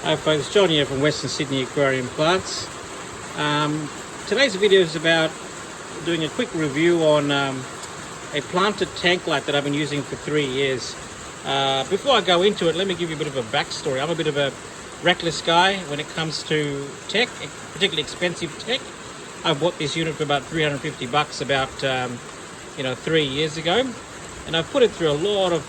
Hi folks, John here from Western Sydney Aquarium Plants. Today's video is about doing a quick review on a planted tank light that I've been using for 3 years. Before I go into it, let me give you a bit of a backstory. I'm a bit of a reckless guy when it comes to tech, particularly expensive tech. I bought this unit for about $350 about 3 years ago, and I've put it through a lot of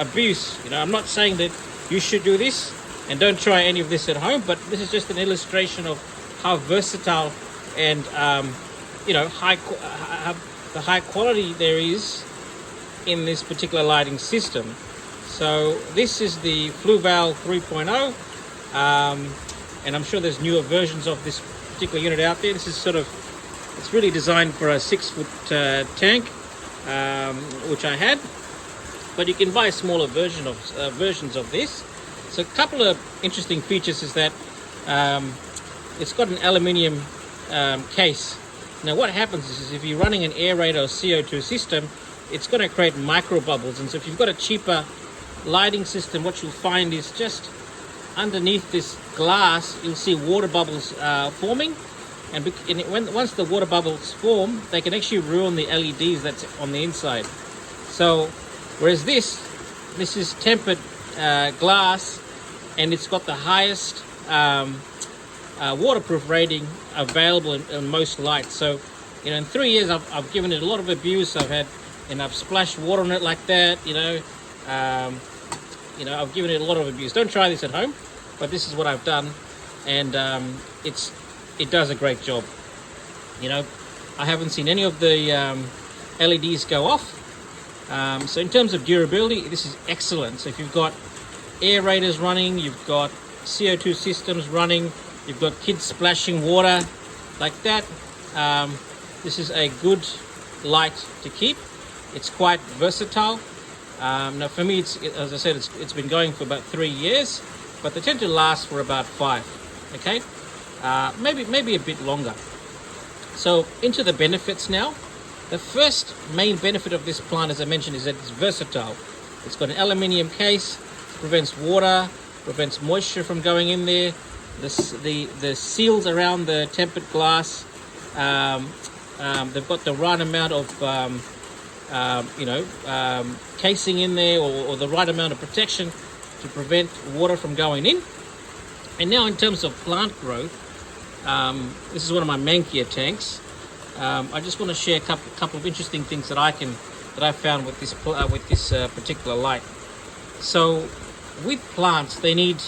abuse. I'm not saying that you should do this, and don't try any of this at home, but this is just an illustration of how versatile and the high quality there is in this particular lighting system. So this is the Fluval 3.0, and I'm sure there's newer versions of this particular unit out there. This is it's really designed for a 6-foot tank, which I had, but you can buy smaller versions of this. So a couple of interesting features is that it's got an aluminium case. Now what happens is if you're running an aerator or CO2 system, it's going to create micro bubbles. And so if you've got a cheaper lighting system, what you'll find is just underneath this glass, you'll see water bubbles forming. And once the water bubbles form, they can actually ruin the LEDs that's on the inside. So whereas this is tempered glass, and it's got the highest waterproof rating available in most lights. So in 3 years I've given it a lot of abuse. I've splashed water on it like that. I've given it a lot of abuse. Don't try this at home, but this is what I've done, and it does a great job. I haven't seen any of the LEDs go off. So in terms of durability, this is excellent. So if you've got aerators running, you've got CO2 systems running, you've got kids splashing water like that, this is a good light to keep. It's quite versatile. Now for me, as I said, it's been going for about 3 years, but they tend to last for about 5. Okay, maybe a bit longer. So into the benefits now. The first main benefit of this plant, as I mentioned, is that it's versatile. It's got an aluminium case, prevents water, prevents moisture from going in there. The seals around the tempered glass, they've got the right amount of casing in there, or the right amount of protection to prevent water from going in. And now in terms of plant growth, this is one of my Mankia tanks. I just want to share a couple of interesting things that I found with this particular light. So with plants, they need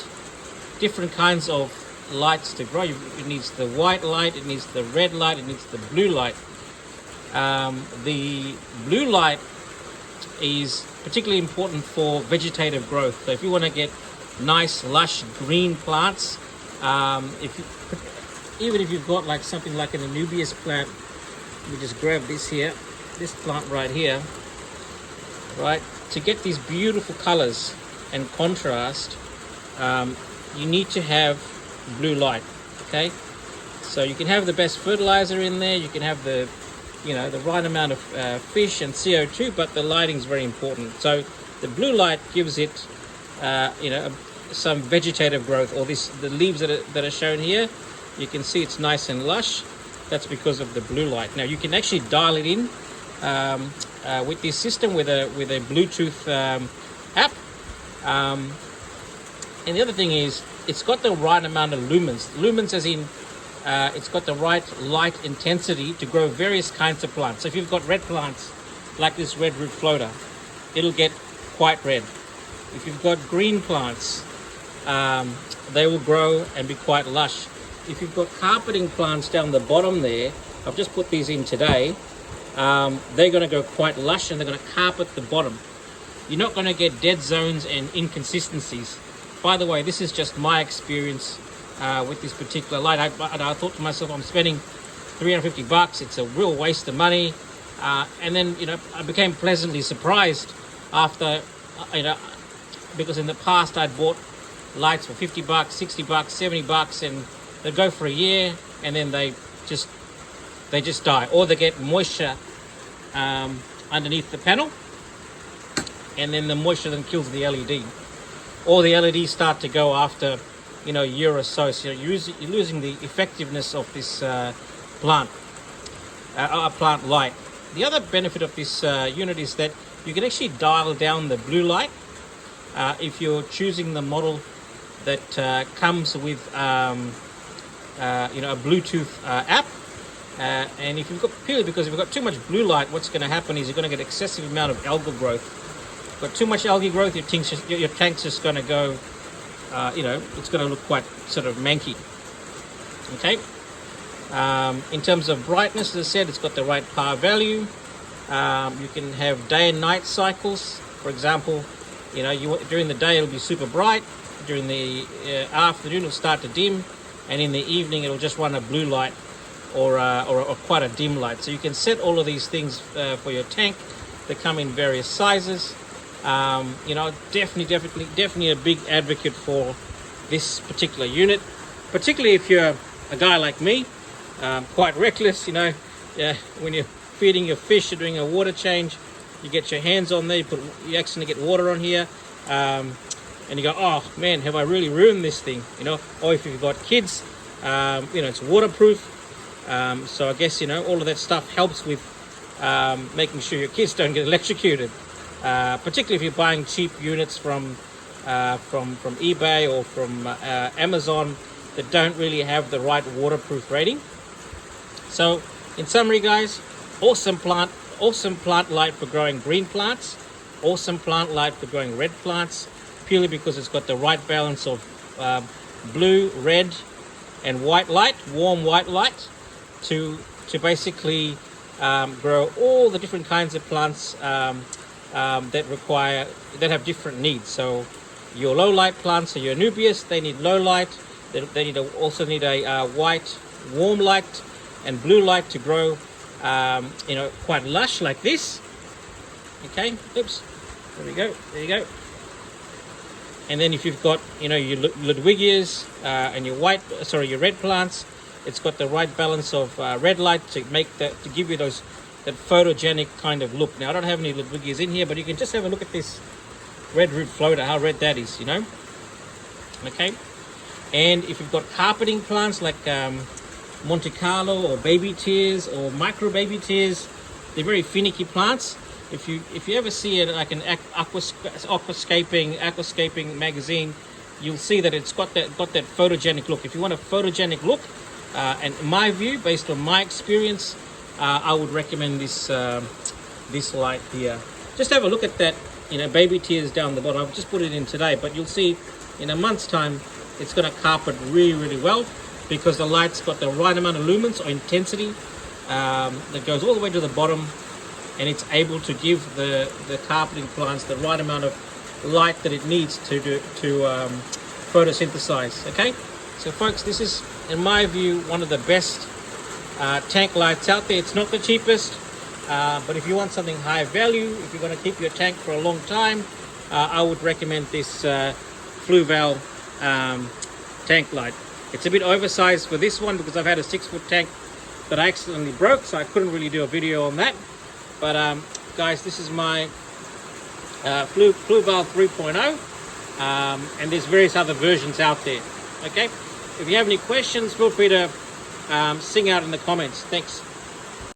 different kinds of lights to grow. It needs the white light, it needs the red light, it needs the blue light. The blue light is particularly important for vegetative growth. So if you want to get nice, lush green plants, even if you've got like something like an Anubias plant, let me just grab this plant right here, right? To get these beautiful colors and contrast, you need to have blue light. Okay, so you can have the best fertilizer in there, you can have the right amount of fish and CO2, but the lighting is very important. So the blue light gives it some vegetative growth. Or the leaves that are shown here, you can see it's nice and lush. That's because of the blue light. Now you can actually dial it in with this system with a Bluetooth app. And the other thing is, it's got the right amount of lumens. Lumens as in it's got the right light intensity to grow various kinds of plants. So if you've got red plants like this red root floater, it'll get quite red. If you've got green plants, they will grow and be quite lush. If you've got carpeting plants down the bottom there, I've just put these in today, they're going to go quite lush and they're going to carpet the bottom. You're not going to get dead zones and inconsistencies. By the way, this is just my experience with this particular light. I thought to myself, I'm spending $350, it's a real waste of money. And then I became pleasantly surprised after, because in the past I'd bought lights for $50, $60, $70, and they'd go for a year and then they just die, or they get moisture underneath the panel, and then the moisture then kills the LED, or the LEDs start to go after year or so. So you're losing the effectiveness of this plant light. The other benefit of this unit is that you can actually dial down the blue light if you're choosing the model that comes with a Bluetooth app. And if you've got because if you've got too much blue light, what's going to happen is you're going to get excessive amount of algal growth. If you've got too much algae growth, your tank's just going to go, it's going to look quite sort of manky. Okay. In terms of brightness, as I said, it's got the right power value. You can have day and night cycles. For example, during the day it'll be super bright. During the afternoon it'll start to dim, and in the evening it'll just run a blue light or quite a dim light. So you can set all of these things for your tank. They come in various sizes. Definitely a big advocate for this particular unit, particularly if you're a guy like me, quite reckless. When you're feeding your fish or doing a water change, you get your hands on there, you accidentally get water on here, and you go, oh man, have I really ruined this thing? Or if you've got kids, it's waterproof. So I guess all of that stuff helps with making sure your kids don't get electrocuted. Particularly if you're buying cheap units from eBay or from Amazon that don't really have the right waterproof rating. So in summary, guys, awesome plant light for growing green plants, awesome plant light for growing red plants, purely because it's got the right balance of blue, red, and white light, warm white light, to basically grow all the different kinds of plants that have different needs. So your low light plants, so your Anubias, they need low light. They also need a white, warm light and blue light to grow, quite lush like this. Okay, oops, there we go, there you go. And then if you've got, your Ludwigias and your red plants, it's got the right balance of red light to give you that photogenic kind of look. Now I don't have any Ludwigias in here, but you can just have a look at this red root floater, how red that is, Okay. And if you've got carpeting plants like Monte Carlo or baby tears or micro baby tears, they're very finicky plants. If you ever see it like an aquascaping magazine, you'll see that it's got that photogenic look. If you want a photogenic look, and in my view, based on my experience, I would recommend this light here. Just have a look at that, baby tears down the bottom. I've just put it in today, but you'll see in a month's time it's going to carpet really, really well, because the light's got the right amount of lumens or intensity that goes all the way to the bottom, and it's able to give the carpeting plants the right amount of light that it needs to photosynthesize. Okay, so folks, this is, in my view, one of the best tank lights out there. It's not the cheapest, but if you want something high value, if you're going to keep your tank for a long time, I would recommend this Fluval tank light. It's a bit oversized for this one because I've had a 6-foot tank that I accidentally broke, so I couldn't really do a video on that. But guys, this is my Fluval 3.0, and there's various other versions out there. Okay, if you have any questions, feel free to sing out in the comments. Thanks.